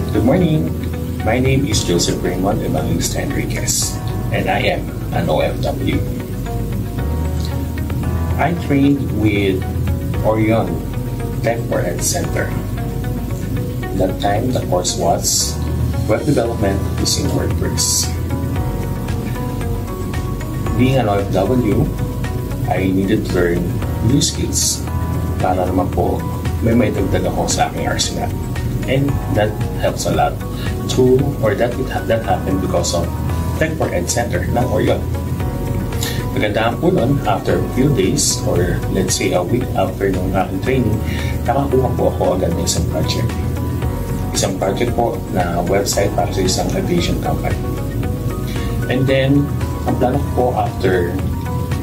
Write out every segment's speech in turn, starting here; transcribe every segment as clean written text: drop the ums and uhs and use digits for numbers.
Good morning. My name is Joseph Raymond Evangelista Enriquez, and I am an OFW. I trained with Orion Tech for Ed Center. That time, the course was Web Development using WordPress. Being an OFW, I needed to learn new skills para naman po may maidagdag ako sa aking arsenal. And that helps a lot that happened because of Tech for Ed Center ng Orion. Magandaan po nun, after a few days or let's say a week after nung aking training, nakakuha po ako agad ng isang project. Isang project po na website para sa isang aviation company. And then, ang plano ko po after,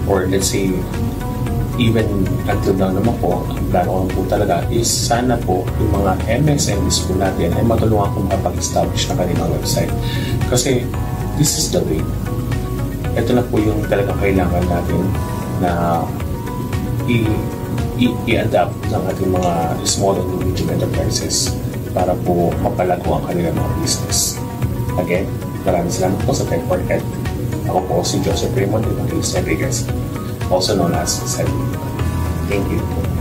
or let's say, even until now naman po, ang plano ko po talaga is sana po yung mga MSMEs po natin ay matulungan kong makapag-establish na kanilang website. Kasi this is the way. Ito na po yung talagang kailangan natin na i-adapt ng ating mga small and medium enterprises para po mapalago ang kanilang mga business. Again, maraming salamat po sa Tech for Ed. Ako po si Joseph Raymond Evangelista Enriquez, also known as Sally. Thank you.